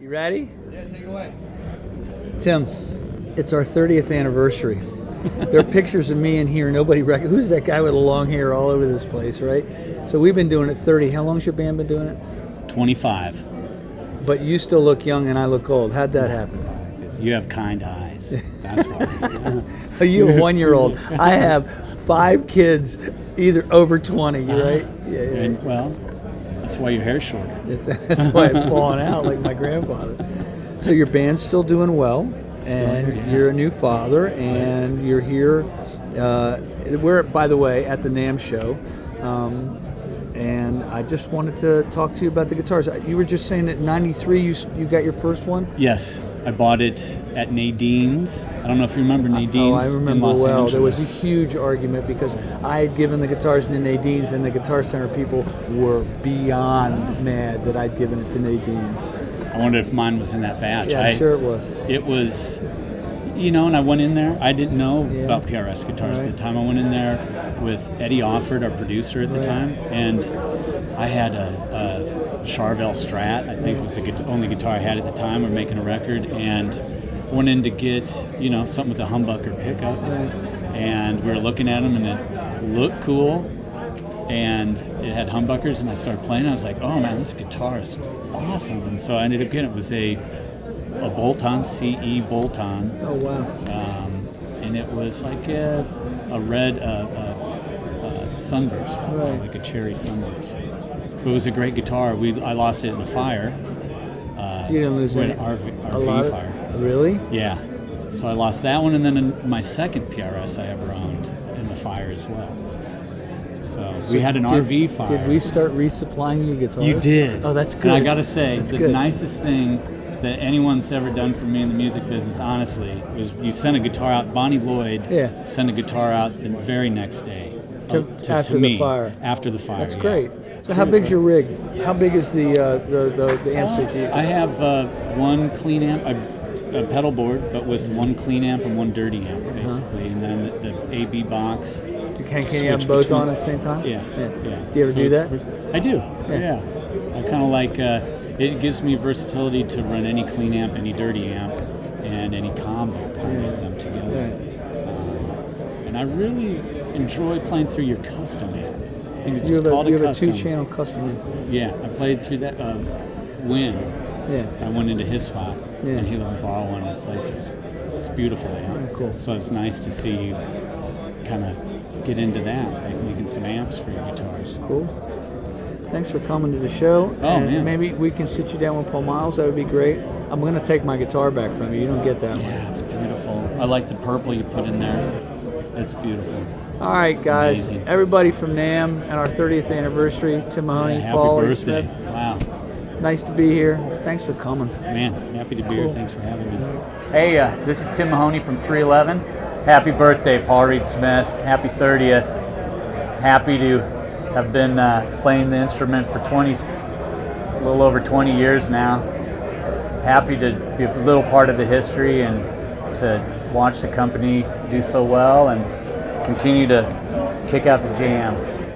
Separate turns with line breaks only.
You ready?
Yeah, take it away.
Tim, it's our 30th anniversary. There are pictures of me in here. Nobody who's that guy with the long hair all over this place, right? So we've been doing it 30. How long's your band been doing it?
25.
But you still look young and I look old. How'd that happen?
You have kind eyes. That's why.
You have a 1-year-old. I have 5 kids, either over 20. You right? Yeah.
And, well, that's why your hair's shorter.
That's why it's falling out like my grandfather. So your band's still doing well. And you're a new father, and you're here. We're, by the way, at the NAMM show, and I just wanted to talk to you about the guitars. You were just saying that '93 you got your first one.
Yes, I bought it at Nadine's. I don't know if you remember Nadine's.
I remember
in Los
well.
Angeles.
There was a huge argument because I had given the guitars to Nadine's, and the Guitar Center people were beyond mad that I'd given it to Nadine's.
I wonder if mine was in that batch.
Yeah, I'm sure it was.
It was, and I went in there. I didn't know about PRS guitars at the time. I went in there with Eddie Offord, our producer at the time, and I had a Charvel Strat. I think was the only guitar I had at the time. We're making a record, and went in to get something with a humbucker pickup, and we were looking at them, and it looked cool. And it had humbuckers, and I started playing. I was like, "Oh man, this guitar is awesome!" And so I ended up getting it. Was a bolt-on, CE bolt-on.
Oh wow!
And it was like a red sunburst, like a cherry sunburst. But it was a great guitar. I lost it in a fire.
You didn't lose
an
it?
RV fire.
Really?
Yeah. So I lost that one, and then my second PRS I ever owned in the fire as well. So we had an RV fire.
Did we start resupplying you guitars?
You did.
Oh, that's good.
And I got to say,
that's
the
good.
nicest thing that anyone's ever done for me in the music business, honestly, was you sent a guitar out. Bonnie Lloyd sent a guitar out the very next day.
After the fire.
After the fire.
That's great. So how big's your rig? How big is the amp that you use?
I have one clean amp, a pedal board, but with one clean amp and one dirty amp, basically, and then the AB box.
Can you have both on at the same time?
Yeah.
Do you ever do that?
I do. Yeah. I kind of like it gives me versatility to run any clean amp, any dirty amp, and any combo kind of them together. And I really enjoy playing through your custom amp. I think it's just called
you have
custom.
a 2-channel custom amp.
Yeah, I played through that. Win.
Yeah.
I went into his spot, and he let me borrow one and I played through. It's beautiful amp.
Very cool.
So it's nice to see you kind of get into that, like making some amps for your guitars.
Cool. Thanks for coming to the show.
Man.
Maybe we can sit you down with Paul Miles. That would be great. I'm going to take my guitar back from you. You don't get that one.
Yeah, it's beautiful. I like the purple you put in there. It's beautiful.
All right, guys.
Amazing.
Everybody from NAMM and our 30th anniversary, Tim Mahoney, Paul,
happy
Smith.
birthday. Wow.
Nice to be here. Thanks for coming.
Man, happy to be here. Thanks for having me.
Hey, this is Tim Mahoney from 311. Happy birthday, Paul Reed Smith. Happy 30th. Happy to have been playing the instrument for a little over 20 years now. Happy to be a little part of the history and to watch the company do so well and continue to kick out the jams.